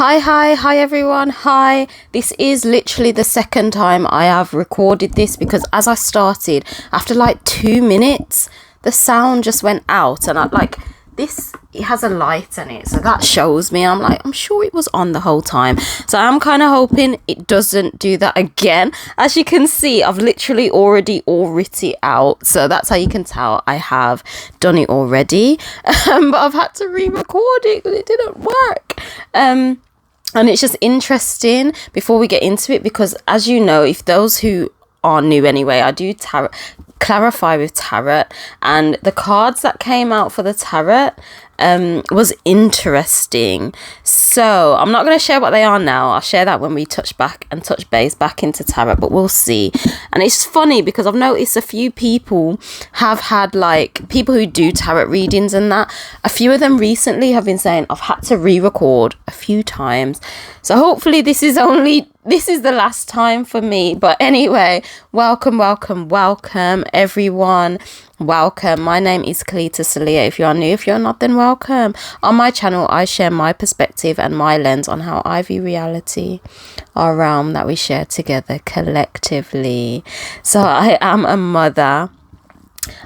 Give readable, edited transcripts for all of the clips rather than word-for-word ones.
Hi everyone. Hi. This is literally the second time I have recorded this because as I started, after like 2 minutes, the sound just went out and it has a light in it, so that shows me. I'm sure it was on the whole time. So I'm kind of hoping it doesn't do that again. As you can see, I've literally already written it out. So that's how you can tell I have done it already. But I've had to re-record it because it didn't work. And it's just interesting before we get into it, because as you know, if those who are new anyway, I do clarify with tarot, and the cards that came out for the tarot was interesting. So I'm not going to share what they are now. I'll share that when we touch base back into tarot, but we'll see. And it's funny because I've noticed a few people have had, like, people who do tarot readings and that, a few of them recently have been saying I've had to re-record a few times. So hopefully this is the last time for me. But anyway, welcome everyone. Welcome. My name is Kelita, Sahliah. If you are new, if you're not, then welcome. On my channel, I share my perspective and my lens on how I view reality, our realm that we share together collectively. So I am a mother.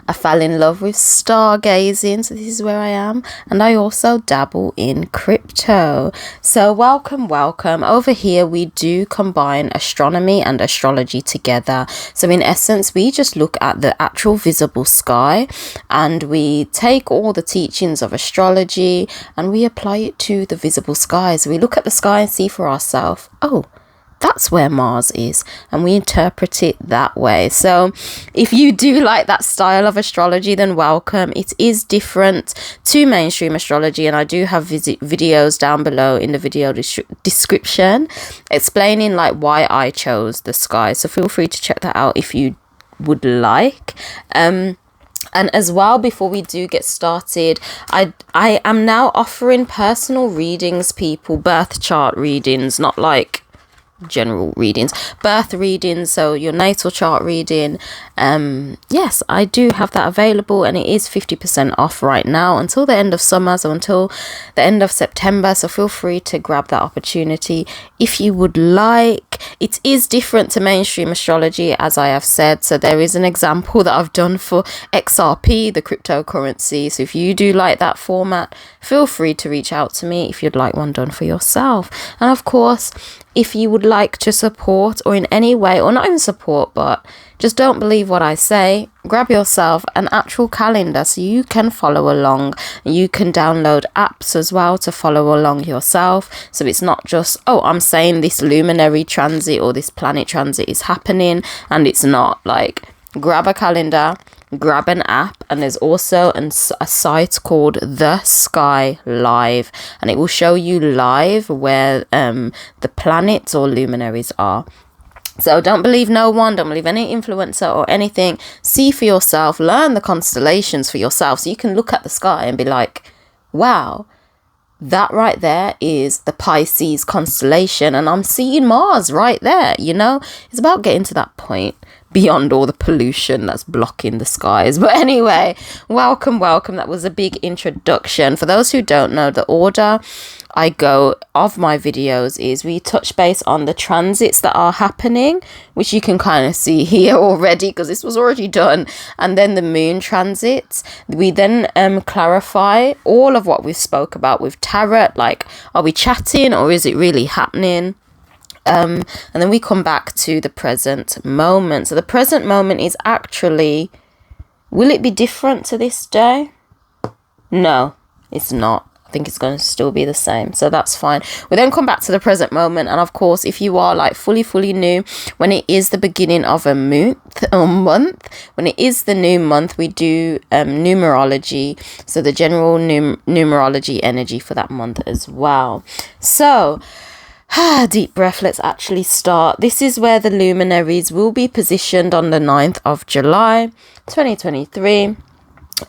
I fell in love with stargazing, so this is where I am, and I also dabble in crypto. So welcome. Over here we do combine astronomy and astrology together. So in essence, we just look at the actual visible sky and we take all the teachings of astrology and we apply it to the visible sky. So we look at the sky and see for ourselves, oh, that's where Mars is, and we interpret it that way. So if you do like that style of astrology, then welcome. It is different to mainstream astrology, and I do have videos down below in the video description explaining like why I chose the sky, so feel free to check that out if you would like. And as well, before we do get started, I am now offering personal readings, people, birth chart readings, not like general readings, birth readings, so your natal chart reading. Yes, I do have that available, and it is 50% off right now until the end of summer, so until the end of September. So feel free to grab that opportunity if you would like. It is different to mainstream astrology, as I have said. So there is an example that I've done for XRP, the cryptocurrency. So if you do like that format, feel free to reach out to me if you'd like one done for yourself. And of course, if you would like to support, or in any way, or not even support, but just don't believe what I say, grab yourself an actual calendar so you can follow along. You can download apps as well to follow along yourself. So it's not just, oh, I'm saying this luminary transit or this planet transit is happening, and it's not. Like, grab a calendar, grab an app, and there's also a site called The Sky Live, and it will show you live where the planets or luminaries are. So don't believe no one, don't believe any influencer or anything. See for yourself, learn the constellations for yourself, so you can look at the sky and be like, wow, that right there is the Pisces constellation, and I'm seeing Mars right there. You know, it's about getting to that point beyond all the pollution that's blocking the skies. But anyway, welcome. That was a big introduction. For those who don't know, the order I go of my videos is we touch base on the transits that are happening, which you can kind of see here already because this was already done, and then the moon transits. We then clarify all of what we've spoke about with tarot, like, are we chatting or is it really happening? And then we come back to the present moment. So the present moment is actually, will it be different to this day? No, it's not. I think it's going to still be the same, so that's fine. We then come back to the present moment, and of course, if you are like fully new, when it is the beginning of a month, when it is the new month, we do numerology, so the general numerology energy for that month as well. So deep breath, let's actually start. This is where the luminaries will be positioned on the 9th of July 2023.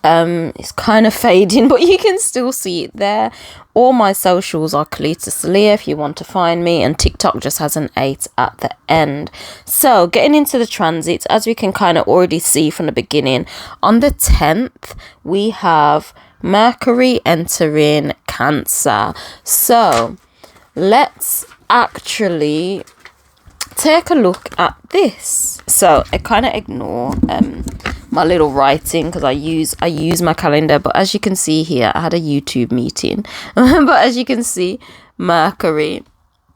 It's kind of fading, but you can still see it there. All my socials are Kelita Sahliah if you want to find me, and TikTok just has an 8 at the end. So getting into the transits, as we can kind of already see from the beginning, on the 10th we have Mercury entering Cancer. So let's actually take a look at this. So I kind of ignore my little writing because I use my calendar, but as you can see here, I had a YouTube meeting. But as you can see, Mercury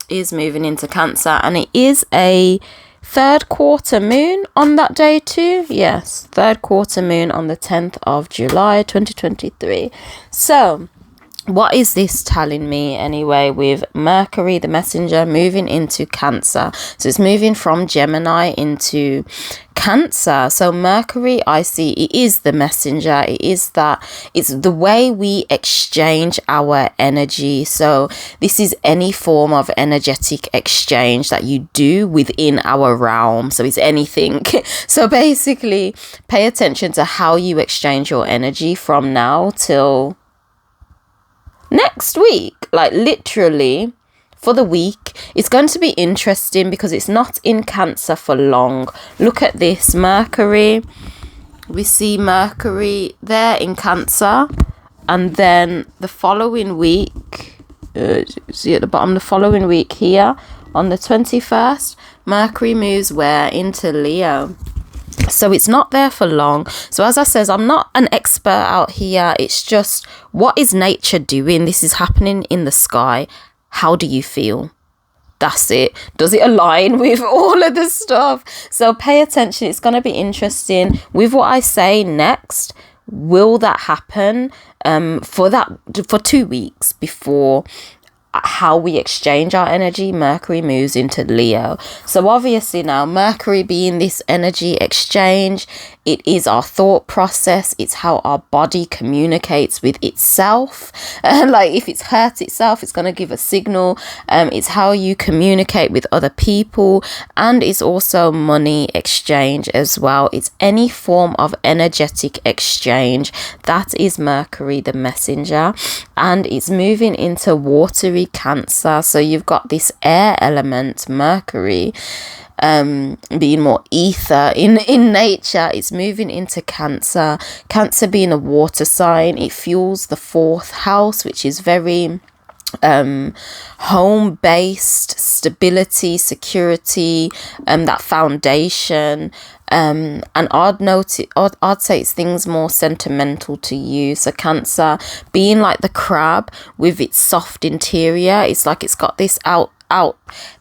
is moving into Cancer, and it is a third quarter moon on that day too. Yes, third quarter moon on the 10th of July 2023. So what is this telling me anyway, with Mercury, the messenger, moving into Cancer? So it's moving from Gemini into Cancer. So Mercury, I see, it is the messenger. It's the way we exchange our energy. So this is any form of energetic exchange that you do within our realm. So it's anything. So basically, pay attention to how you exchange your energy from now till next week, like literally for the week. It's going to be interesting because it's not in Cancer for long. Look at this, Mercury. We see Mercury there in Cancer, and then the following week, see at the bottom, the following week here on the 21st, Mercury moves where? Into Leo. So it's not there for long. So as I says, I'm not an expert out here. It's just, what is nature doing? This is happening in the sky. How do you feel? That's it. Does it align with all of the stuff? So pay attention. It's going to be interesting with what I say next. Will that happen for 2 weeks before how we exchange our energy? Mercury moves into Leo. So obviously now, Mercury being this energy exchange, it is our thought process. It's how our body communicates with itself. Like if it's hurt itself, it's going to give a signal. It's how you communicate with other people, and it's also money exchange as well. It's any form of energetic exchange. That is Mercury, the messenger, and it's moving into watery Cancer. So you've got this air element, Mercury, being more ether in nature. It's moving into Cancer. Cancer being a water sign, it fuels the 4th house, which is very home based, stability, security, that foundation. And I'd say it's things more sentimental to you. So Cancer being like the crab with its soft interior, it's like it's got this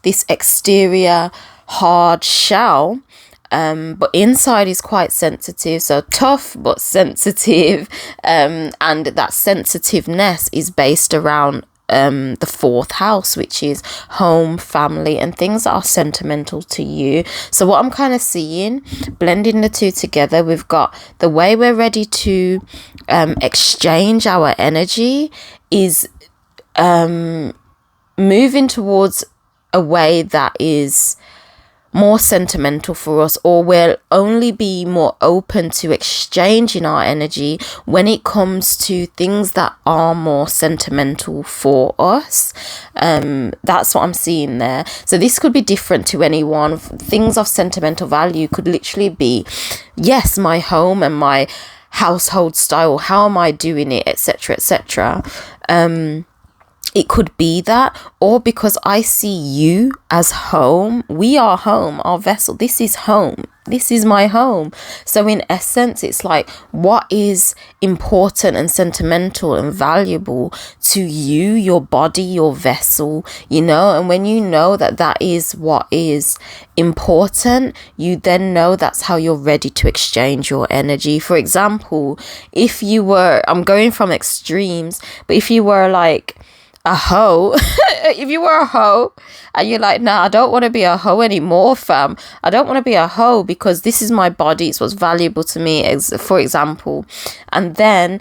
this exterior hard shell, but inside is quite sensitive. So tough but sensitive, and that sensitiveness is based around the 4th house, which is home, family, and things that are sentimental to you. So what I'm kind of seeing, blending the two together, we've got the way we're ready to exchange our energy is moving towards a way that is more sentimental for us, or we'll only be more open to exchanging our energy when it comes to things that are more sentimental for us. That's what I'm seeing there. So this could be different to anyone. Things of sentimental value could literally be, yes, my home and my household style, how am I doing it, etc., etc. It could be that, or because I see you as home. We are home, our vessel. This is home. This is my home. So in essence, it's like, what is important and sentimental and valuable to you, your body, your vessel, you know? And when you know that that is what is important, you then know that's how you're ready to exchange your energy. For example, if you were, I'm going from extremes, but if you were like a hoe, if you were a hoe and you're like, nah, I don't want to be a hoe anymore, fam. I don't want to be a hoe because this is my body, it's what's valuable to me, for example. And then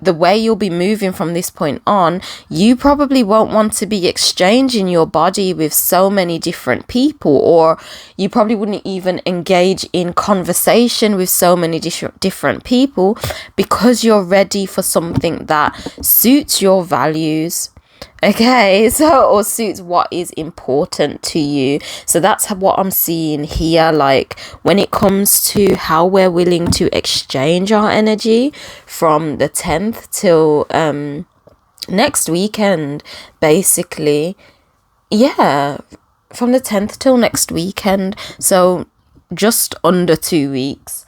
the way you'll be moving from this point on, you probably won't want to be exchanging your body with so many different people, or you probably wouldn't even engage in conversation with so many different people, because you're ready for something that suits your values. Okay, so, or suits what is important to you. So that's what I'm seeing here, like when it comes to how we're willing to exchange our energy from the 10th till next weekend, basically. Yeah, from the 10th till next weekend, so just under 2 weeks.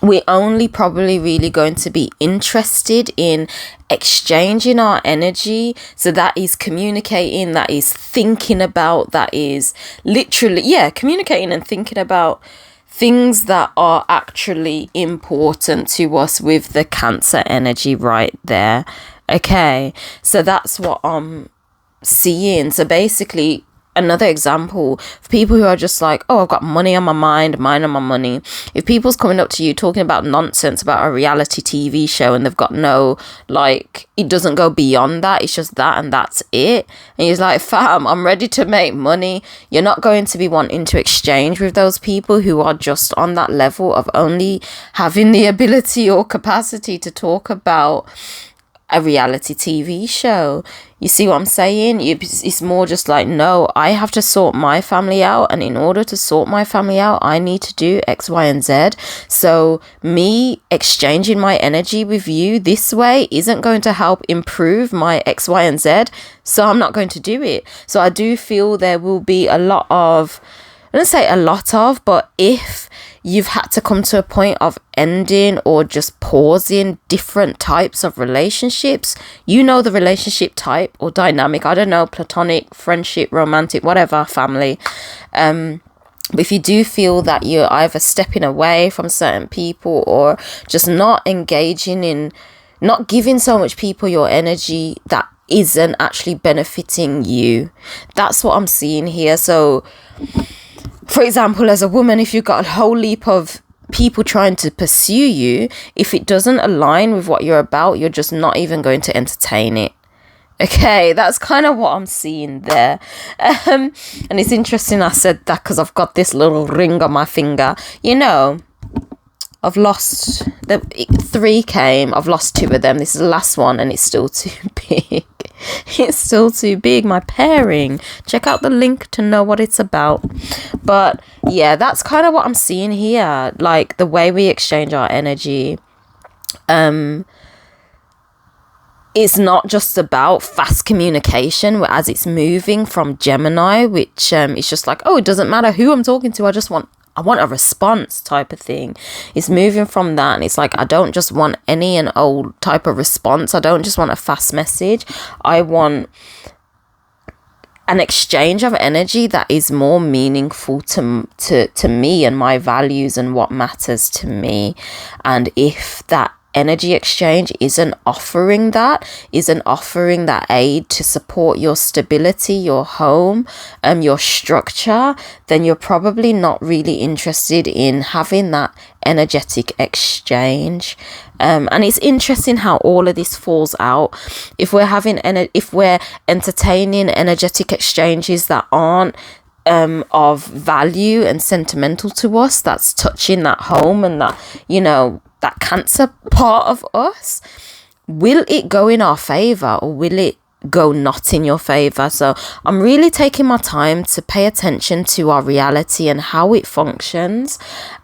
We're only probably really going to be interested in exchanging our energy. So that is communicating, that is thinking about, that is literally, communicating and thinking about things that are actually important to us with the Cancer energy right there. Okay, so that's what I'm seeing. So basically, another example for people who are just like, oh, I've got money on my mind on my money. If people's coming up to you talking about nonsense about a reality TV show and they've got no, like, it doesn't go beyond that, it's just that and that's it, and he's like, fam, I'm ready to make money, you're not going to be wanting to exchange with those people who are just on that level of only having the ability or capacity to talk about a reality TV show. You see what I'm saying? It's more just like, no, I have to sort my family out, and in order to sort my family out, I need to do X, Y, and Z. So me exchanging my energy with you this way isn't going to help improve my X, Y, and Z, so I'm not going to do it. So I do feel there will be a lot of, I don't say a lot of, but if you've had to come to a point of ending or just pausing different types of relationships, you know, the relationship type or dynamic, I don't know, platonic, friendship, romantic, whatever, family. But if you do feel that you're either stepping away from certain people or just not engaging in, not giving so much people your energy that isn't actually benefiting you, that's what I'm seeing here. So for example, as a woman, if you've got a whole heap of people trying to pursue you, if it doesn't align with what you're about, you're just not even going to entertain it. Okay, that's kind of what I'm seeing there. And it's interesting I said that because I've got this little ring on my finger. You know, I've lost, 3 came, I've lost 2 of them. This is the last one and it's still too big. It's still too big. My Pear Ring. Check out the link to know what it's about. But yeah, that's kind of what I'm seeing here. Like the way we exchange our energy. It's not just about fast communication as it's moving from Gemini, which it's just like, oh, it doesn't matter who I'm talking to. I want a response type of thing. It's moving from that, and it's like, I don't just want any and old type of response. I don't just want a fast message. I want an exchange of energy that is more meaningful to me and my values and what matters to me. And if that energy exchange isn't offering that aid to support your stability, your home, your structure, then you're probably not really interested in having that energetic exchange. And it's interesting how all of this falls out. If we're entertaining energetic exchanges that aren't of value and sentimental to us, that's touching that home and that, you know, that Cancer part of us, will it go in our favor or will it go not in your favor? So I'm really taking my time to pay attention to our reality and how it functions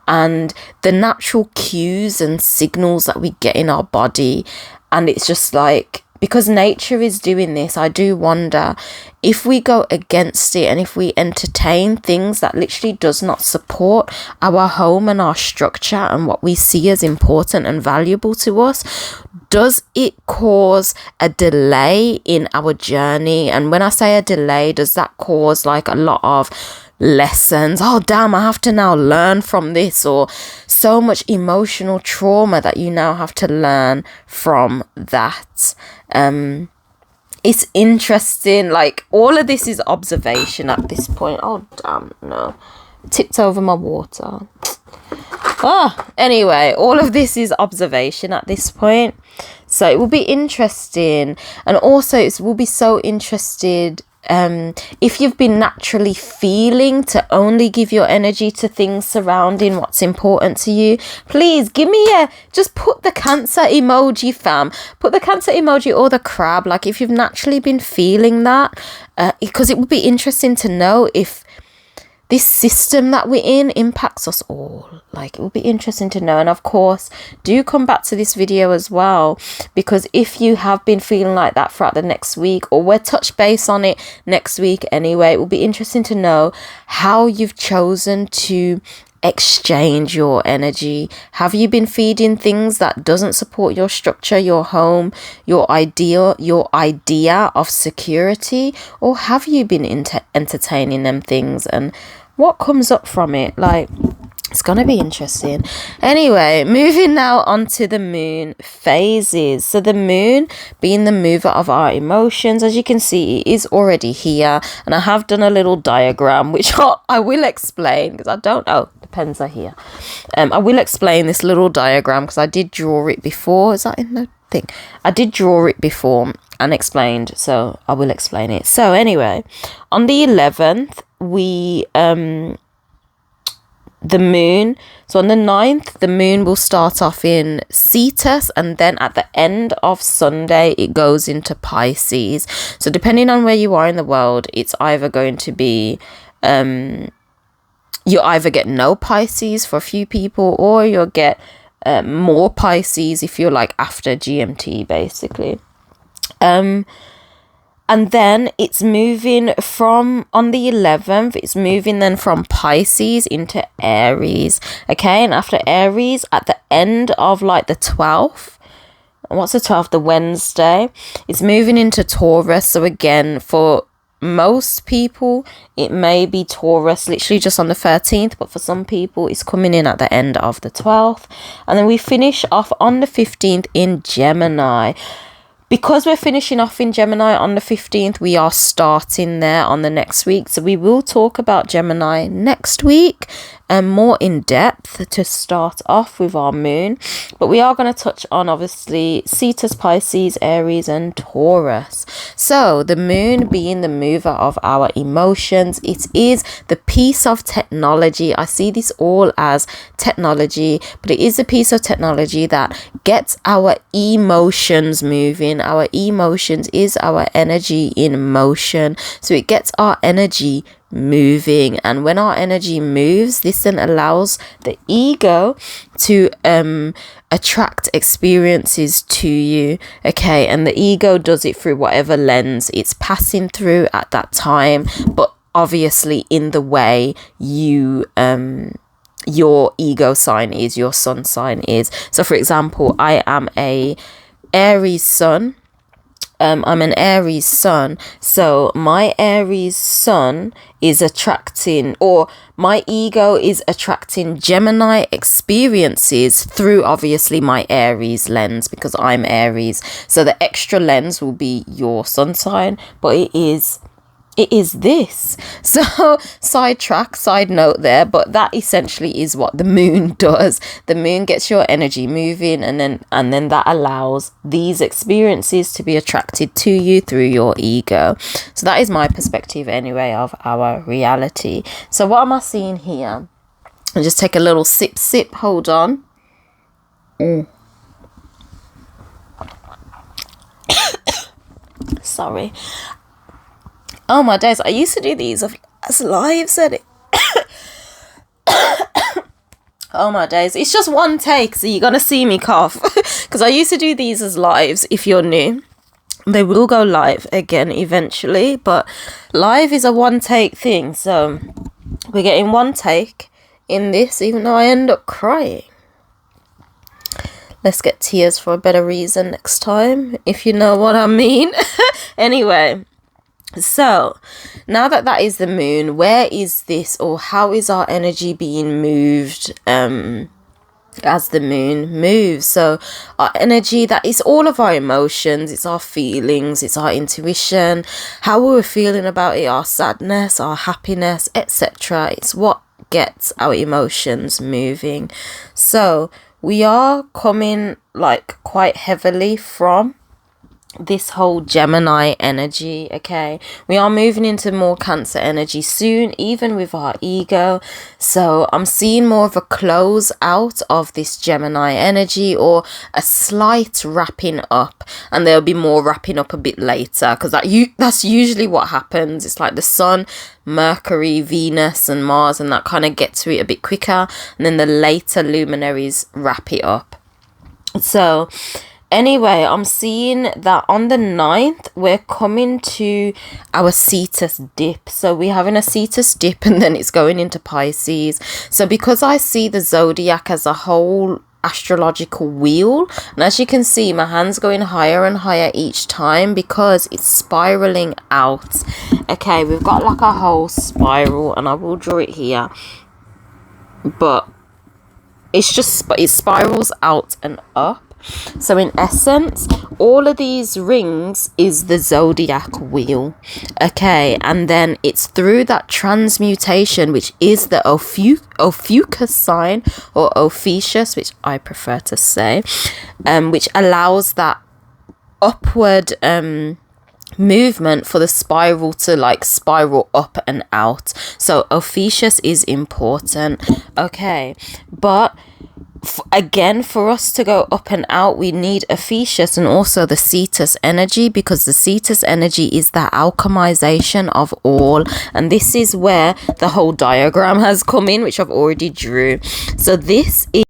and the natural cues and signals that we get in our body. And it's just like, because nature is doing this, I do wonder if we go against it and if we entertain things that literally does not support our home and our structure and what we see as important and valuable to us, does it cause a delay in our journey? And when I say a delay, does that cause like a lot of lessons? Oh damn, I have to now learn from this, or so much emotional trauma that you now have to learn from that. It's interesting, like all of this is observation at this point. Oh damn, no, tipped over my water. Anyway, all of this is observation at this point, so it will be interesting. And also it will be so interested if you've been naturally feeling to only give your energy to things surrounding what's important to you, please give me just put the Cancer emoji, fam. Put the Cancer emoji or the crab, like if you've naturally been feeling that, because it would be interesting to know if this system that we're in impacts us all. Like, it will be interesting to know. And of course, do come back to this video as well, because if you have been feeling like that throughout the next week, or we'll touch base on it next week anyway, it will be interesting to know how you've chosen to exchange your energy. Have you been feeding things that doesn't support your structure, your home, your idea of security, or have you been entertaining them things, and what comes up from it? Like, it's gonna be interesting. Anyway, moving now on to the moon phases. So the moon being the mover of our emotions, as you can see, it is already here, and I have done a little diagram which I will explain, because I don't know, depends are here. I will explain this little diagram because I did draw it before. Is that in the thing? I did draw it before and explained, so I will explain it. So anyway, on the 11th, we the moon, so on the 9th, the moon will start off in Cetus, and then at the end of Sunday it goes into Pisces. So depending on where you are in the world, it's either going to be you either get no Pisces for a few people, or you'll get more Pisces if you're like after GMT, basically. And then it's moving from, on the 11th, it's moving then from Pisces into Aries. Okay, and after Aries, at the end of like the 12th, what's the 12th? The Wednesday, it's moving into Taurus. So again, for most people, it may be Taurus literally just on the 13th, but for some people, it's coming in at the end of the 12th. And then we finish off on the 15th in Gemini. Because we're finishing off in Gemini on the 15th, we are starting there on the next week. So we will talk about Gemini next week and more in depth to start off with our moon. But we are going to touch on, obviously, Cetus, Pisces, Aries and Taurus. So the moon being the mover of our emotions, it is the piece of technology. I see this all as technology, but it is a piece of technology that gets our emotions moving. Our emotions is our energy in motion. So it gets our energy moving, and when our energy moves, this then allows the ego to attract experiences to you. Okay, and the ego does it through whatever lens it's passing through at that time, but obviously in the way you your ego sign is, your sun sign is. So for example, I am a Aries sun. I'm an Aries sun, so my Aries sun is attracting, or my ego is attracting Gemini experiences through obviously my Aries lens, because I'm Aries. So the extra lens will be your sun sign, but it is this. So side note there, but that essentially is what the moon does. The moon gets your energy moving, and then that allows these experiences to be attracted to you through your ego. So that is my perspective anyway of our reality. So what am I seeing here? I'll just take a little sip. Hold on. Sorry. Oh my days, I used to do these as lives, and oh my days, it's just one take, so you're gonna see me cough because I used to do these as lives. If you're new, they will go live again eventually, but live is a one take thing, so we're getting one take in this, even though I end up crying. Let's get tears for a better reason next time, if you know what I mean. Anyway, so now that is the moon, where is this, or how is our energy being moved as the moon moves? So our energy, that is all of our emotions, it's our feelings, it's our intuition, how we were feeling about it, our sadness, our happiness, etc. It's what gets our emotions moving. So we are coming like quite heavily from this whole Gemini energy. Okay, we are moving into more Cancer energy soon, even with our ego. So I'm seeing more of a close out of this Gemini energy, or a slight wrapping up, and there'll be more wrapping up a bit later, because that's usually what happens. It's like the Sun, Mercury, Venus and Mars, and that kind of get to it a bit quicker, and then the later luminaries wrap it up. So anyway, I'm seeing that on the 9th, we're coming to our Cetus dip. So we're having a Cetus dip, and then it's going into Pisces. So because I see the zodiac as a whole astrological wheel, and as you can see, my hand's going higher and higher each time because it's spiraling out. Okay, we've got like a whole spiral, and I will draw it here, but it spirals out and up. So in essence, all of these rings is the zodiac wheel. Okay, and then it's through that transmutation, which is the Ophiuchus sign, or Ophiuchus, which I prefer to say, which allows that upward movement for the spiral to like spiral up and out. So Ophiuchus is important. Okay, but again, for us to go up and out, we need Ophiuchus and also the Cetus energy, because the Cetus energy is the alchemization of all, and this is where the whole diagram has come in, which I've already drew. So this is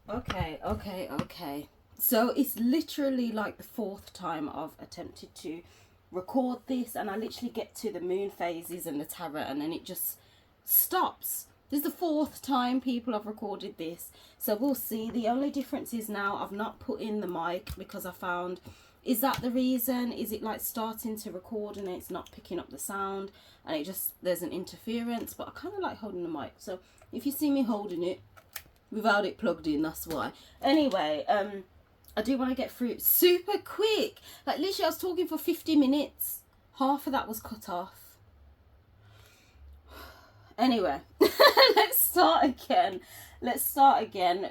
okay. So it's literally like the 4th time I've attempted to record this, and I literally get to the moon phases and the tarot, and then it just stops. This is the 4th time, people, I've recorded this. So we'll see. The only difference is now I've not put in the mic, because I found, is that the reason? Is it like starting to record and it's not picking up the sound, and it just, there's an interference? But I kind of like holding the mic. So if you see me holding it without it plugged in, that's why. Anyway, I do want to get through it super quick. Like literally I was talking for 50 minutes. Half of that was cut off. Anyway, let's start again. Let's start again.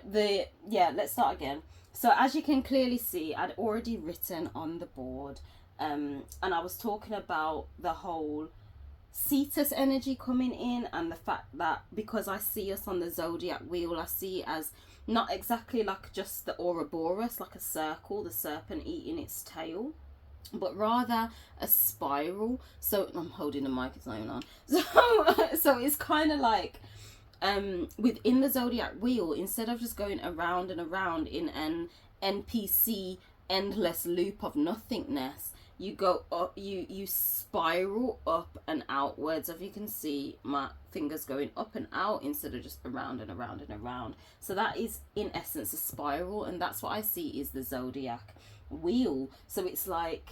So as you can clearly see, I'd already written on the board, and I was talking about the whole Cetus energy coming in, and the fact that because I see us on the zodiac wheel, I see as not exactly like just the Ouroboros, like a circle, the serpent eating its tail, but rather a spiral. So I'm holding the mic, it's not even on. So it's kind of like within the zodiac wheel, instead of just going around and around in an NPC endless loop of nothingness, you go up, you spiral up and outwards. If you can see my fingers going up and out instead of just around and around and around. So that is in essence a spiral, and that's what I see is the zodiac wheel. So it's like,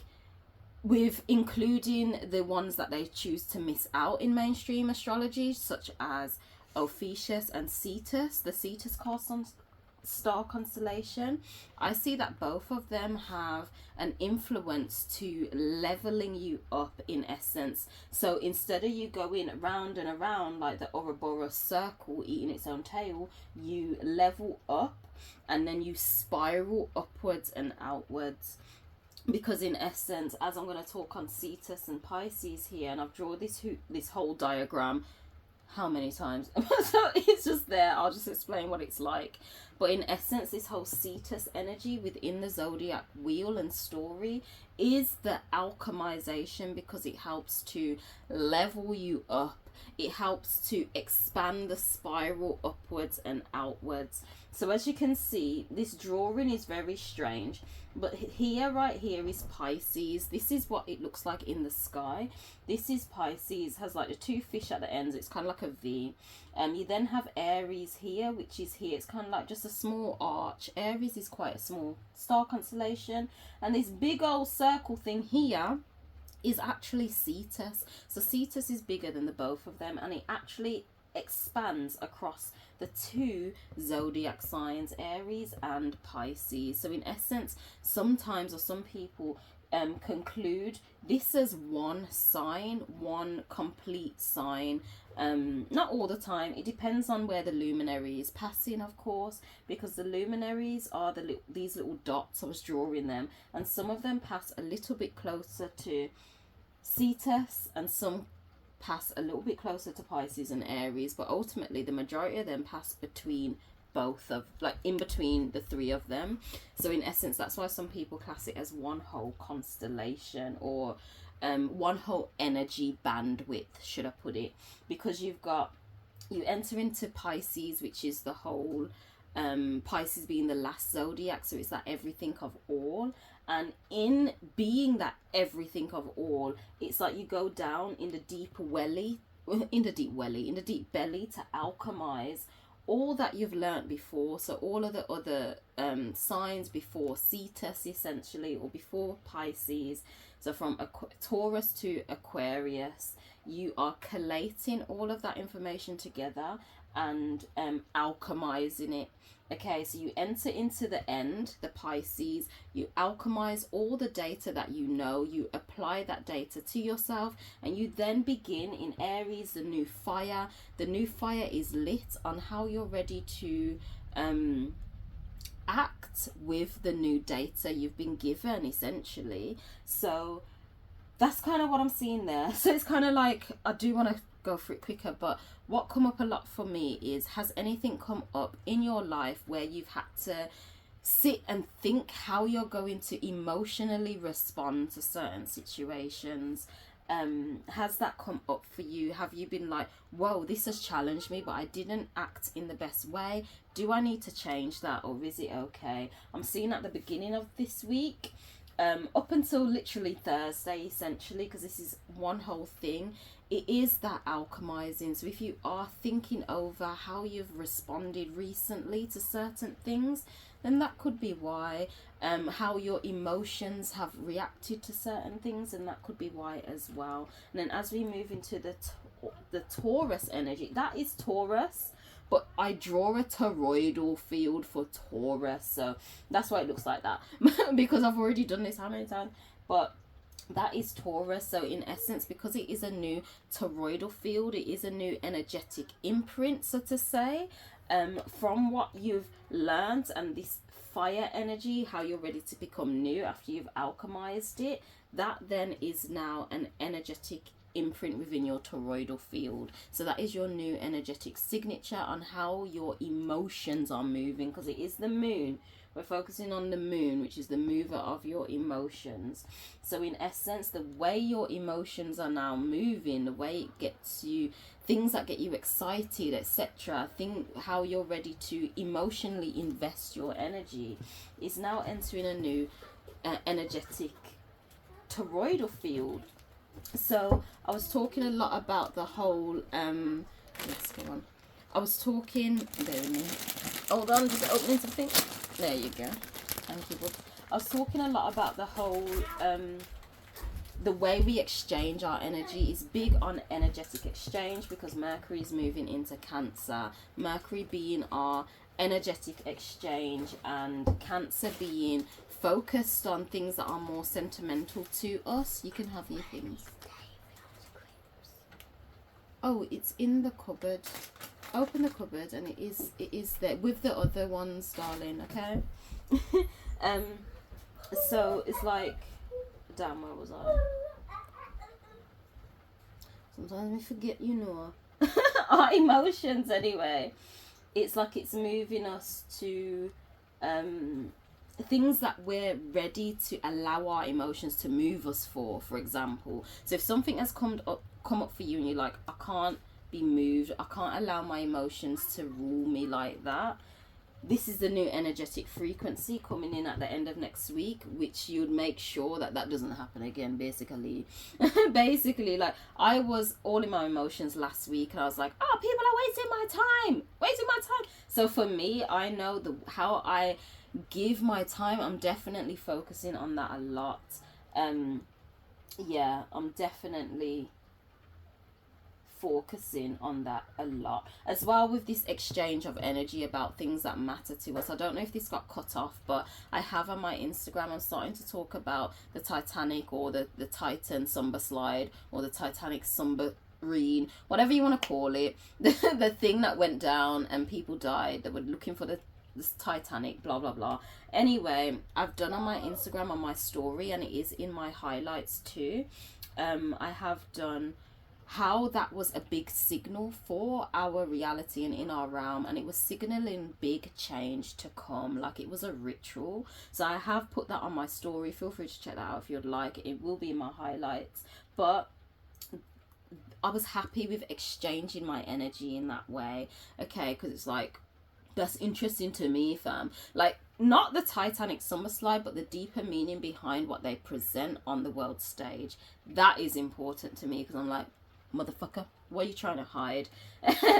with including the ones that they choose to miss out in mainstream astrology, such as Ophiuchus and Cetus, the Cetus star constellation, I see that both of them have an influence to leveling you up in essence. So instead of you going round and around like the Ouroboros circle eating its own tail, you level up and then you spiral upwards and outwards. Because in essence, as I'm going to talk on Cetus and Pisces here, and I've drawn this whole diagram how many times? So it's just there. I'll just explain what it's like. But in essence, this whole Cetus energy within the zodiac wheel and story is the alchemization, because it helps to level you up. It helps to expand the spiral upwards and outwards. So as you can see, this drawing is very strange. But here, right here, is Pisces. This is what it looks like in the sky. This is Pisces, has like the 2 fish at the ends. It's kind of like a V. You then have Aries here, which is here. It's kind of like just a small arch. Aries is quite a small star constellation. And this big old circle thing here is actually Cetus. So Cetus is bigger than the both of them, and it actually expands across the 2 zodiac signs, Aries and Pisces. So in essence, sometimes, or some people, conclude this as one sign, one complete sign. Not all the time. It depends on where the luminary is passing, of course, because the luminaries are these little dots. I was drawing them, and some of them pass a little bit closer to Cetus, and some pass a little bit closer to Pisces and Aries, but ultimately the majority of them pass between both of, like, in between the three of them. So in essence, that's why some people class it as one whole constellation, or one whole energy bandwidth, should I put it, because you enter into Pisces, which is the whole Pisces being the last zodiac, so it's that everything of all. And in being that everything of all, it's like you go down in the deep belly to alchemize all that you've learnt before. So all of the other signs before Cetus, essentially, or before Pisces. So from Taurus to Aquarius, you are collating all of that information together and alchemizing it. Okay, so you enter into the end, the Pisces, you alchemize all the data that you know, you apply that data to yourself, and you then begin in Aries, the new fire. The new fire is lit on how you're ready to act with the new data you've been given, essentially. So that's kind of what I'm seeing there. So it's kind of like, I do want to go through it quicker, but what come up a lot for me is, has anything come up in your life where you've had to sit and think how you're going to emotionally respond to certain situations? Has that come up for you? Have you been like, whoa, this has challenged me, but I didn't act in the best way? Do I need to change that, or is it okay? I'm seeing at the beginning of this week, up until literally Thursday, essentially, because this is one whole thing, it is that alchemizing. So if you are thinking over how you've responded recently to certain things, then that could be why. How your emotions have reacted to certain things, and that could be why as well. And then as we move into the Taurus energy, that is Taurus, but I draw a toroidal field for Taurus, so that's why it looks like that. Because I've already done this how many times? But that is Taurus. So in essence, because it is a new toroidal field, it is a new energetic imprint, so to say, from what you've learned, and this fire energy, how you're ready to become new after you've alchemized it, that then is now an energetic imprint within your toroidal field. So that is your new energetic signature on how your emotions are moving, because it is the moon. We're focusing on the moon, which is the mover of your emotions. So in essence, the way your emotions are now moving, the way it gets you, things that get you excited, etc., think how you're ready to emotionally invest your energy, is now entering a new energetic toroidal field. So I was talking a lot about the whole let's go on. I was talking, bear with me, hold on, just opening something. There you go. Thank you. I was talking a lot about the whole the way we exchange our energy is big on energetic exchange, because Mercury is moving into Cancer. Mercury being our energetic exchange, and Cancer being focused on things that are more sentimental to us. You can have your things. Oh, it's in the cupboard. Open the cupboard, and it is there with the other ones, darling. Okay. So it's like, damn, where was I? Sometimes we forget, you know, our emotions. Anyway, it's like it's moving us to things that we're ready to allow our emotions to move us for example. So if something has come up for you and you're like, I can't be moved, I can't allow my emotions to rule me like that, this is the new energetic frequency coming in at the end of next week, which you'd make sure that that doesn't happen again, basically. Basically, like, I was all in my emotions last week, and I was like, oh, people are wasting my time. So for me, I know how I give my time. I'm definitely focusing on that a lot. Yeah, I'm definitely focusing on that a lot as well, with this exchange of energy about things that matter to us. I don't know if this got cut off, but I have on my Instagram, I'm starting to talk about the Titanic, or the Titan Sumber Slide, or the Titanic submarine, whatever you want to call it, the thing that went down and people died that were looking for this Titanic, blah blah blah. Anyway, I've done on my Instagram, on my story, and it is in my highlights too. I have done how that was a big signal for our reality and in our realm, and it was signaling big change to come, like it was a ritual. So I have put that on my story. Feel free to check that out if you'd like. It will be in my highlights. But I was happy with exchanging my energy in that way, okay, because it's like, that's interesting to me, fam. Like, not the Titanic summer slide, but the deeper meaning behind what they present on the world stage. That is important to me, because I'm like, motherfucker, what are you trying to hide?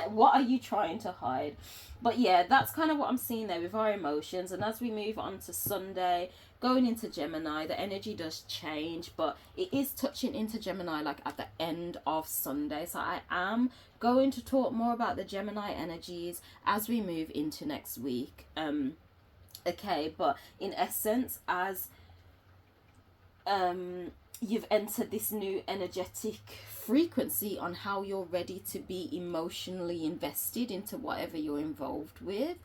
What are you trying to hide? But yeah, that's kind of what I'm seeing there with our emotions. And as we move on to Sunday, going into Gemini, the energy does change, but it is touching into Gemini like at the end of Sunday. So I am going to talk more about the Gemini energies as we move into next week. Okay, but in essence, as you've entered this new energetic frequency on how you're ready to be emotionally invested into whatever you're involved with,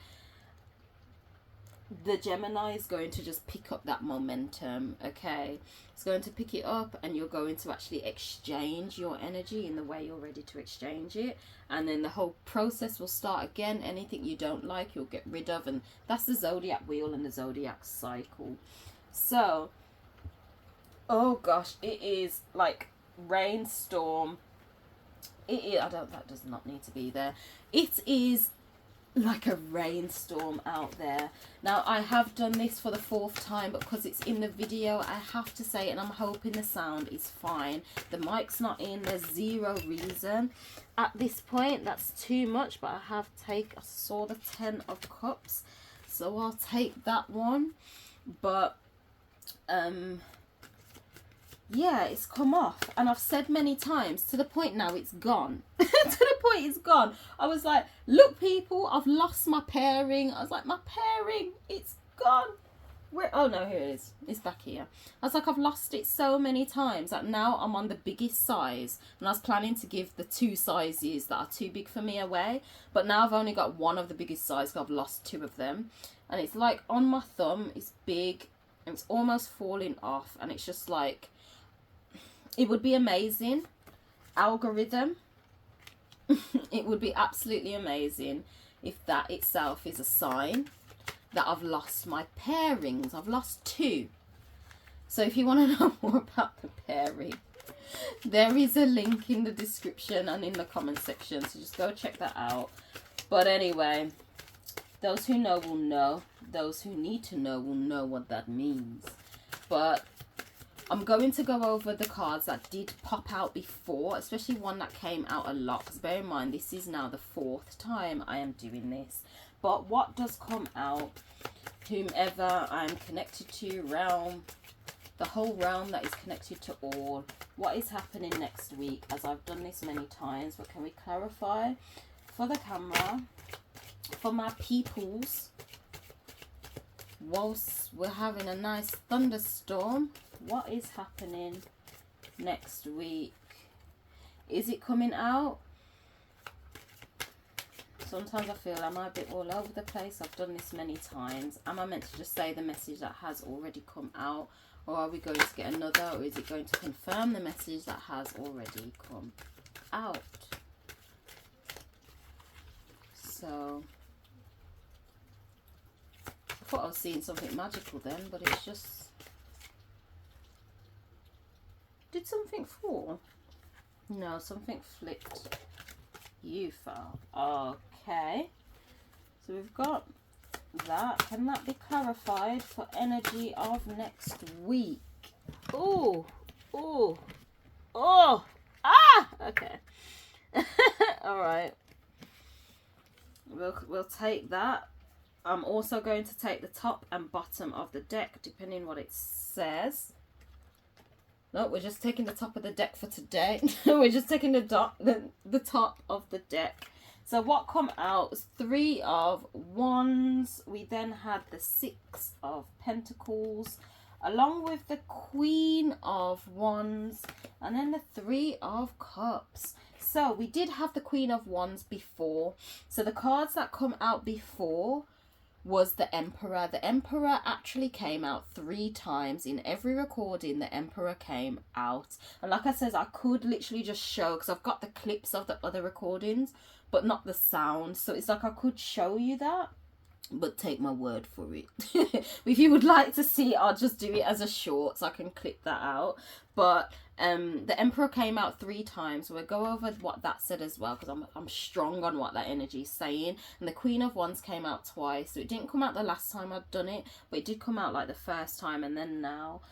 the Gemini is going to just pick up that momentum, okay? It's going to pick it up, and you're going to actually exchange your energy in the way you're ready to exchange it, and then the whole process will start again. Anything you don't like, you'll get rid of, and that's the zodiac wheel and the zodiac cycle. So, oh gosh, it is like rainstorm. It is, that does not need to be there. It is like a rainstorm out there. Now, I have done this for the 4th time, but because it's in the video, I have to say it, and I'm hoping the sound is fine. The mic's not in, there's zero reason. At this point, that's too much, but I saw the 10 of cups, so I'll take that one. But, yeah, it's come off, and I've said many times, to the point now it's gone. To the point it's gone. I was like, look people, I've lost my Pear Ring. I was like, my Pear Ring, it's gone. Where? Oh no, here it is. It's back here. I was like, I've lost it so many times that now I'm on the biggest size, and I was planning to give the 2 sizes that are too big for me away, but now I've only got one of the biggest size because I've lost 2 of them, and it's like on my thumb, it's big, and it's almost falling off, and it's just like, it would be amazing, algorithm, it would be absolutely amazing if that itself is a sign that I've lost my Pear Rings. I've lost 2. So if you want to know more about the Pear Ring, there is a link in the description and in the comment section, so just go check that out. But anyway, those who know will know. Those who need to know will know what that means. But I'm going to go over the cards that did pop out before, especially one that came out a lot, because bear in mind, this is now the 4th time I am doing this. But what does come out, whomever I'm connected to, realm, the whole realm that is connected to all, what is happening next week, as I've done this many times, but can we clarify for the camera, for my peoples, whilst we're having a nice thunderstorm, what is happening next week? Is it coming out? Sometimes I feel, am I a bit all over the place? I've done this many times. Am I meant to just say the message that has already come out? Or are we going to get another? Or is it going to confirm the message that has already come out? So, I thought I was seeing something magical then, but it's just... Did something fall? No, something flipped. You fell. Okay. So we've got that. Can that be clarified for energy of next week? Oh, oh, oh, ah! Okay. All right. We'll take that. I'm also going to take the top and bottom of the deck, depending what it says. No, we're just taking the top of the deck for today. We're just taking the top of the deck. So what come out was 3 of Wands. We then had the 6 of Pentacles, along with the Queen of Wands, and then the 3 of Cups. So we did have the Queen of Wands before. So the cards that come out before was the Emperor. The Emperor actually came out 3 times. In every recording, the Emperor came out. And like I said, I could literally just show, because I've got the clips of the other recordings, but not the sound. So it's like I could show you that, but take my word for it. If you would like to see it, I'll just do it as a short so I can clip that out. But the Emperor came out 3 times, so we'll go over what that said as well, because I'm strong on what that energy is saying. And the Queen of Wands came out twice, so it didn't come out the last time I'd done it, but it did come out like the first time and then now.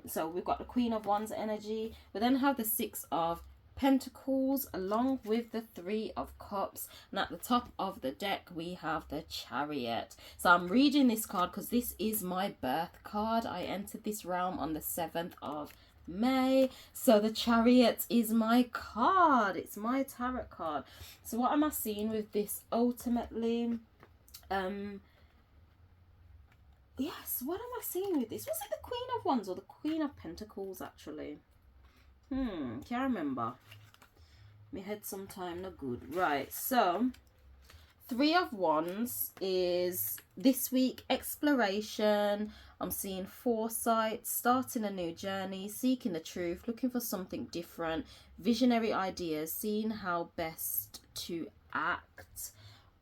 So we've got the Queen of Wands energy. We then have the 6 of Pentacles along with the 3 of Cups, and at the top of the deck we have the Chariot. So I'm reading this card because this is my birth card. I entered this realm on the 7th of May, so the Chariot is my card. It's my tarot card. So what am I seeing with this ultimately? Yes, what am I seeing with this? Was it the Queen of Wands or the Queen of Pentacles actually? Can't remember. My head sometime no good. Right, so 3 of Wands is this week exploration. I'm seeing foresight, starting a new journey, seeking the truth, looking for something different, visionary ideas, seeing how best to act.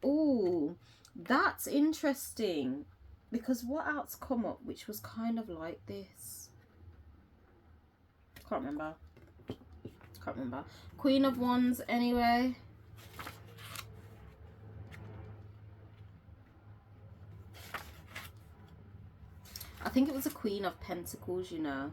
Oh, that's interesting, because what else come up which was kind of like this? Can't remember. Queen of Wands anyway. I think it was a Queen of Pentacles, you know.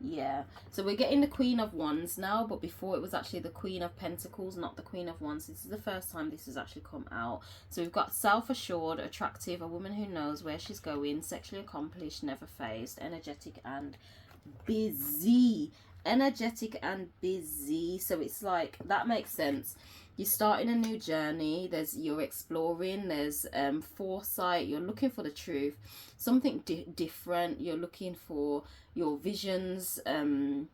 Yeah, so we're getting the Queen of Wands now, but before it was actually the Queen of Pentacles, not the Queen of Wands. This is the first time this has actually come out. So we've got self-assured, attractive, a woman who knows where she's going, sexually accomplished, never phased, energetic and busy. Energetic and busy. So it's like, that makes sense. You're starting a new journey. You're exploring. There's foresight. You're looking for the truth, something different. You're looking for your visions, and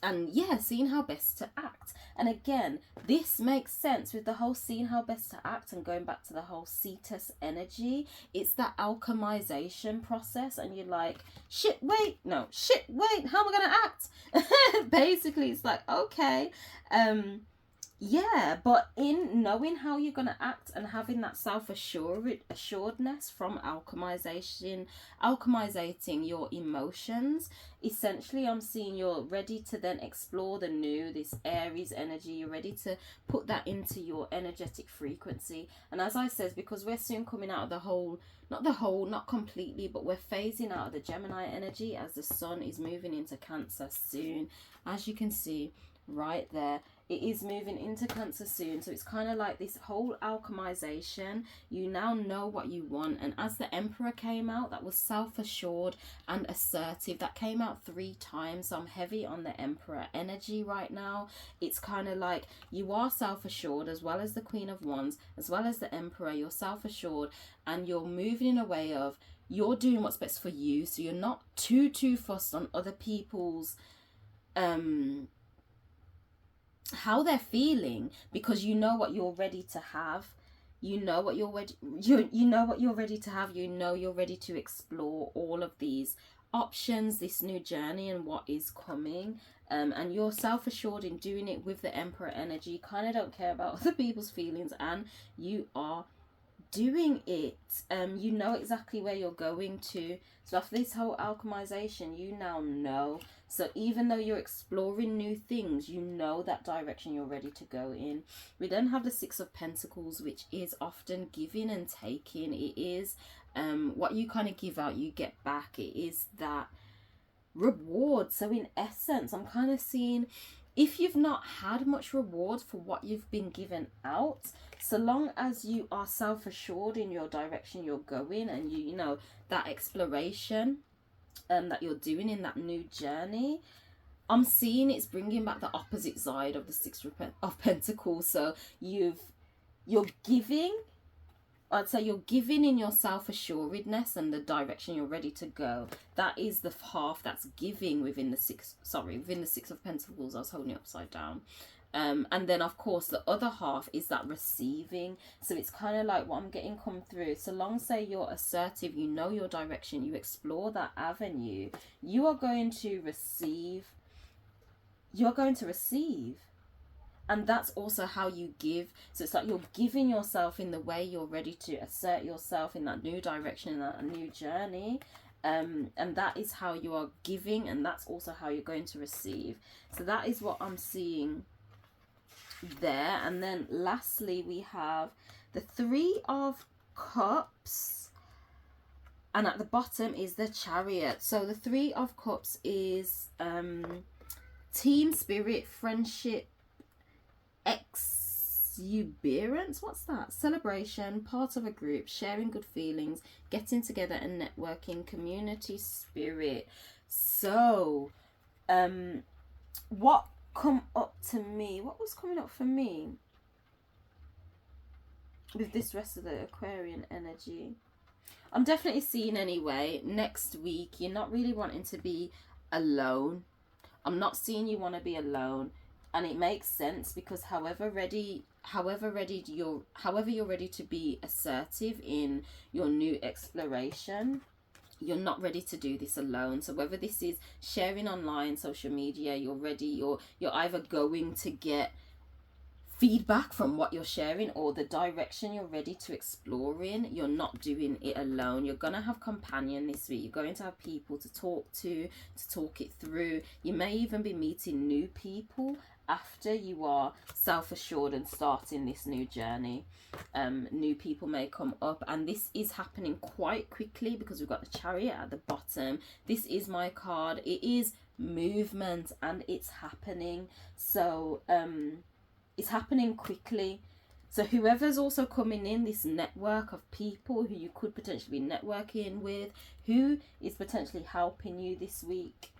yeah, seeing how best to act. And again, this makes sense with the whole seeing how best to act and going back to the whole Cetus energy. It's that alchemization process, and you're like, shit, wait, how am I gonna act? Basically, it's like, okay, yeah, but in knowing how you're going to act and having that self-assuredness from alchemizing your emotions, essentially I'm seeing you're ready to then explore the new, this Aries energy. You're ready to put that into your energetic frequency. And as I said, because we're soon coming out of not completely, but we're phasing out of the Gemini energy as the sun is moving into Cancer soon. As you can see right there, it is moving into Cancer soon. So it's kind of like this whole alchemization. You now know what you want. And as the Emperor came out, that was self-assured and assertive. That came out 3 times. So I'm heavy on the Emperor energy right now. It's kind of like you are self-assured, as well as the Queen of Wands, as well as the Emperor. You're self-assured and you're moving in a way of you're doing what's best for you. So you're not too fussed on other people's how they're feeling, because you know what you're ready to have. You know what you're ready to have. You know you're ready to explore all of these options, this new journey and what is coming. And you're self-assured in doing it with the Emperor energy. Kind of don't care about other people's feelings, and you are doing it. You know exactly where you're going to. So after this whole alchemization, you now know. So even though you're exploring new things, you know that direction you're ready to go in. We then have the 6 of Pentacles, which is often giving and taking. It is what you kind of give out, you get back. It is that reward. So in essence, I'm kind of seeing, if you've not had much reward for what you've been given out, so long as you are self-assured in your direction you're going, and you know that exploration, that you're doing in that new journey, I'm seeing it's bringing back the opposite side of the Six of Pentacles. So you're giving, I'd say you're giving in your self-assuredness and the direction you're ready to go. That is the half that's giving within the Six of Pentacles. I was holding it upside down. And then of course the other half is that receiving. So it's kind of like what I'm getting come through. So long say you're assertive, you know your direction, you explore that avenue, you are going to receive. You're going to receive. And that's also how you give. So it's like you're giving yourself in the way you're ready to assert yourself in that new direction, in that new journey. And that is how you are giving, and that's also how you're going to receive. So that is what I'm seeing there. And then lastly we have the Three of Cups, and at the bottom is the Chariot. So the Three of Cups is team spirit, friendship, exuberance, what's that? Celebration, part of a group, sharing good feelings, getting together and networking, community spirit. So what come up to me, what was coming up for me with this rest of the Aquarian energy? I'm definitely seeing anyway, next week you're not really wanting to be alone. I'm not seeing you want to be alone, and it makes sense because however you're ready to be assertive in your new exploration, you're not ready to do this alone. So whether this is sharing online, social media, you're either going to get feedback from what you're sharing or the direction you're ready to explore in. You're not doing it alone. You're gonna have companion this week. You're going to have people to talk it through. You may even be meeting new people after you are self-assured and starting this new journey. New people may come up, and this is happening quite quickly because we've got the Chariot at the bottom. This is my card. It is movement and it's happening. So it's happening quickly. So whoever's also coming in, this network of people who you could potentially be networking with, who is potentially helping you this week,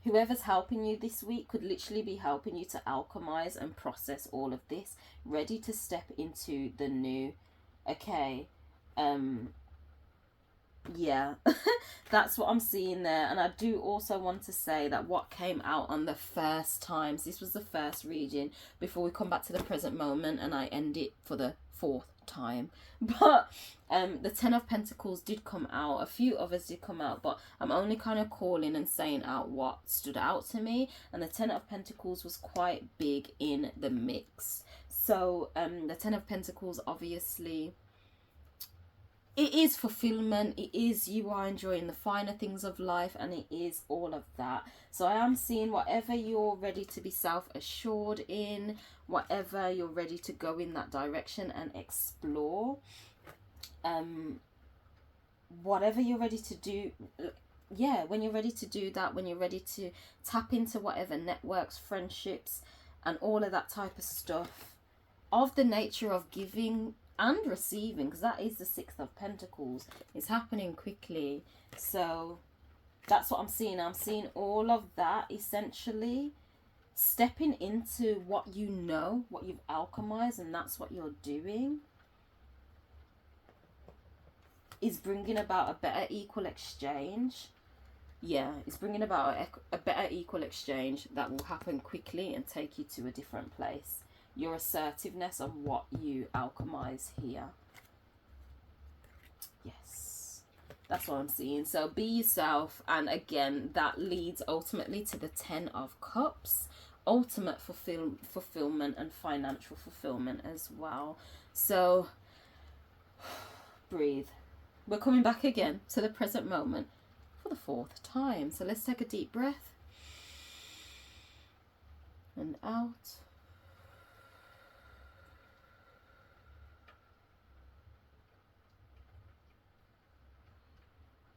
whoever's helping you this week could literally be helping you to alchemize and process all of this, ready to step into the new. Okay, yeah, that's what I'm seeing there. And I do also want to say that what came out on the first times, this was the first reading before we come back to the present moment and I end it for the fourth time. But the Ten of Pentacles did come out, a few others did come out, but I'm only kind of calling and saying out what stood out to me, and the Ten of Pentacles was quite big in the mix. So the Ten of Pentacles, obviously it is fulfillment, it is you are enjoying the finer things of life, and it is all of that. So I am seeing whatever you're ready to be self-assured in, whatever you're ready to go in that direction and explore, whatever you're ready to do, yeah, when you're ready to do that, when you're ready to tap into whatever networks, friendships and all of that type of stuff of the nature of giving and receiving, because that is the Sixth of Pentacles, is happening quickly. So that's what I'm seeing. I'm seeing all of that essentially stepping into what you know, what you've alchemized, and that's what you're doing, is bringing about a better equal exchange. Yeah, it's bringing about a better equal exchange that will happen quickly and take you to a different place. Your assertiveness of what you alchemize here. Yes, that's what I'm seeing. So be yourself, and again that leads ultimately to the Ten of Cups, ultimate fulfillment and financial fulfillment as well. So breathe. We're coming back again to the present moment for the fourth time. So let's take a deep breath and out.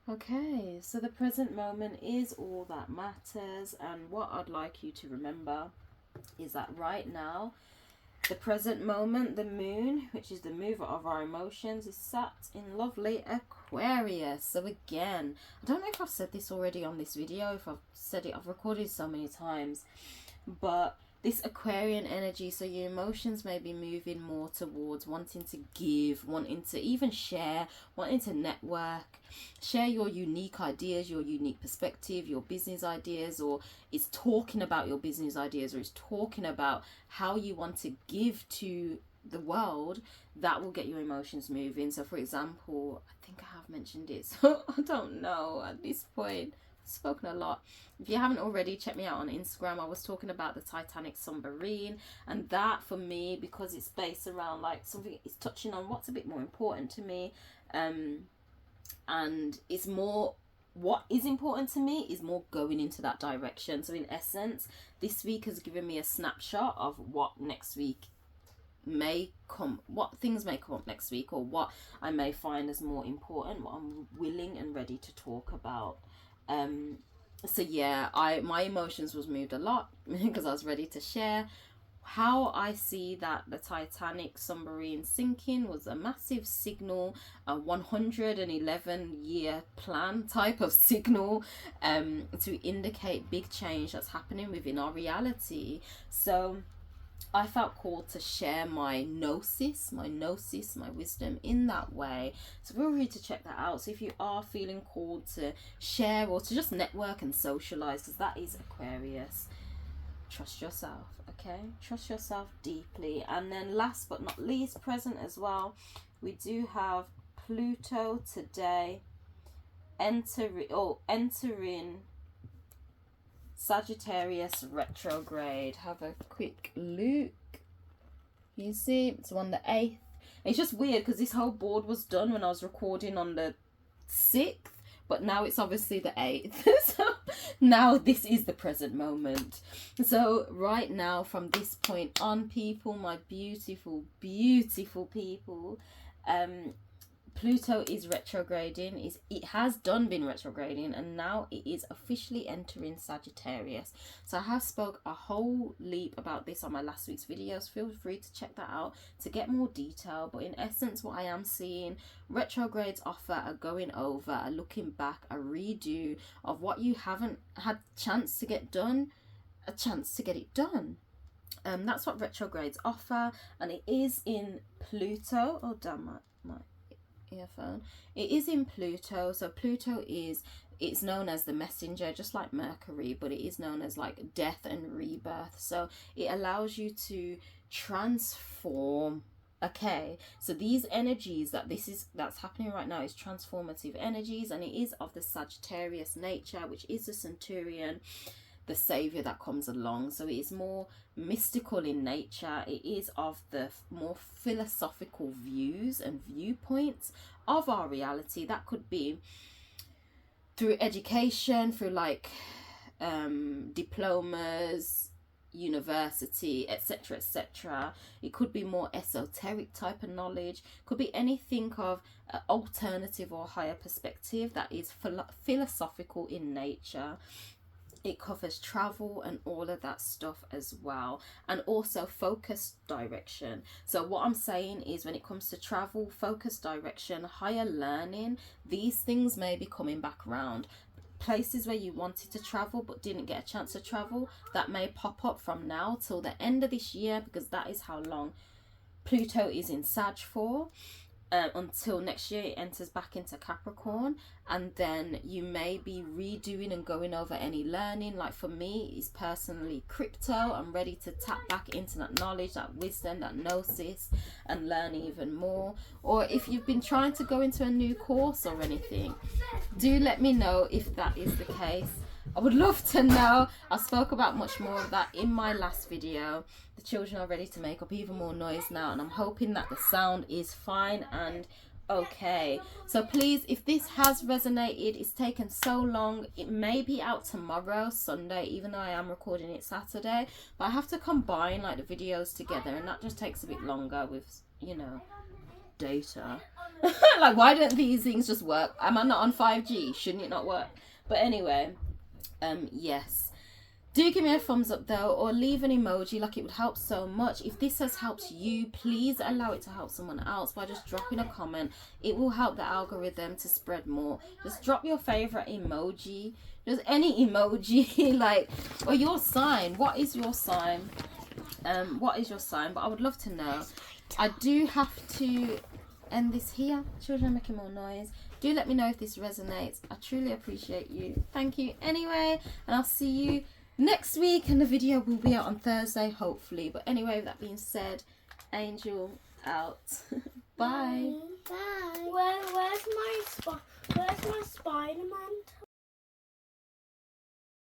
Okay, so the present moment is all that matters, and what I'd like you to remember is that right now, the present moment, the moon, which is the mover of our emotions, is sat in lovely Aquarius. Aquarius. So again, I don't know if I've said this already on this video. If I've said it, I've recorded so many times, but this Aquarian energy, so your emotions may be moving more towards wanting to give, wanting to even share, wanting to network, share your unique ideas, your unique perspective, your business ideas, or it's talking about your business ideas, or it's talking about how you want to give to the world. That will get your emotions moving. So for example, I think I have mentioned it, so I don't know at this point. Spoken a lot. If you haven't already, check me out on Instagram. I was talking about the Titanic submarine, and that for me, because it's based around like something, it's touching on what's a bit more important to me, and it's more, what is important to me is more going into that direction. So in essence, this week has given me a snapshot of what next week may come, what things may come up next week, or what I may find as more important, what I'm willing and ready to talk about. So yeah, my emotions was moved a lot because I was ready to share how I see that the Titanic submarine sinking was a massive signal, a 111-year plan type of signal, to indicate big change that's happening within our reality. So I felt called to share my gnosis, my wisdom in that way. So feel free to check that out. So if you are feeling called to share or to just network and socialize, because that is Aquarius, trust yourself, okay? Trust yourself deeply. And then last but not least, present as well, we do have Pluto today entering Sagittarius retrograde. Have a quick look. You see, it's on the 8th. It's just weird because this whole board was done when I was recording on the 6th, but now it's obviously the 8th. So now this is the present moment. So right now, from this point on, people, my beautiful, beautiful people, Pluto is retrograding. It has been retrograding, and now it is officially entering Sagittarius. So I have spoke a whole leap about this on my last week's videos. Feel free to check that out to get more detail. But in essence, what I am seeing, retrogrades offer a going over, a looking back, a redo of what you haven't had chance to get done, a chance to get it done. That's what retrogrades offer, and it is in Pluto. Oh damn, my earphone. It is in Pluto. So Pluto it's known as the messenger, just like Mercury, but it is known as like death and rebirth. So it allows you to transform. Okay, so these energies that's happening right now is transformative energies, and it is of the Sagittarius nature, which is the centurion, the savior that comes along. So it is more mystical in nature. It is of the more philosophical views and viewpoints of our reality. That could be through education, through like diplomas, university, etc, etc. It could be more esoteric type of knowledge, could be anything of alternative or higher perspective that is philosophical in nature. It covers travel and all of that stuff as well, and also focused direction. So what I'm saying is, when it comes to travel, focused direction, higher learning, these things may be coming back round. Places where you wanted to travel but didn't get a chance to travel, that may pop up from now till the end of this year, because that is how long Pluto is in Sag for. Until next year it enters back into Capricorn, and then you may be redoing and going over any learning. Like for me, it's personally crypto. I'm ready to tap back into that knowledge, that wisdom, that gnosis, and learn even more. Or if you've been trying to go into a new course or anything, do let me know if that is the case. I would love to know. I spoke about much more of that in my last video. The children are ready to make up even more noise now, and I'm hoping that the sound is fine and okay. So please, if this has resonated, it's taken so long, it may be out tomorrow, Sunday, even though I am recording it Saturday, but I have to combine like the videos together, and that just takes a bit longer with, you know, data. Like, why don't these things just work? Am I not on 5G? Shouldn't it not work? But anyway, yes, Do give me a thumbs up though, or leave an emoji, like it would help so much. If this has helped you, please allow it to help someone else by just dropping a comment. It will help the algorithm to spread more. Just drop your favorite emoji, just any emoji, like, or your sign. What is your sign? What is your sign? But I would love to know. I do have to end this here. Children are making more noise. Do let me know if this resonates. I truly appreciate you. Thank you anyway, and I'll see you next week, and the video will be out on Thursday hopefully. But anyway, with that being said, Angel out. Bye. Bye. Where's my Spider-Man?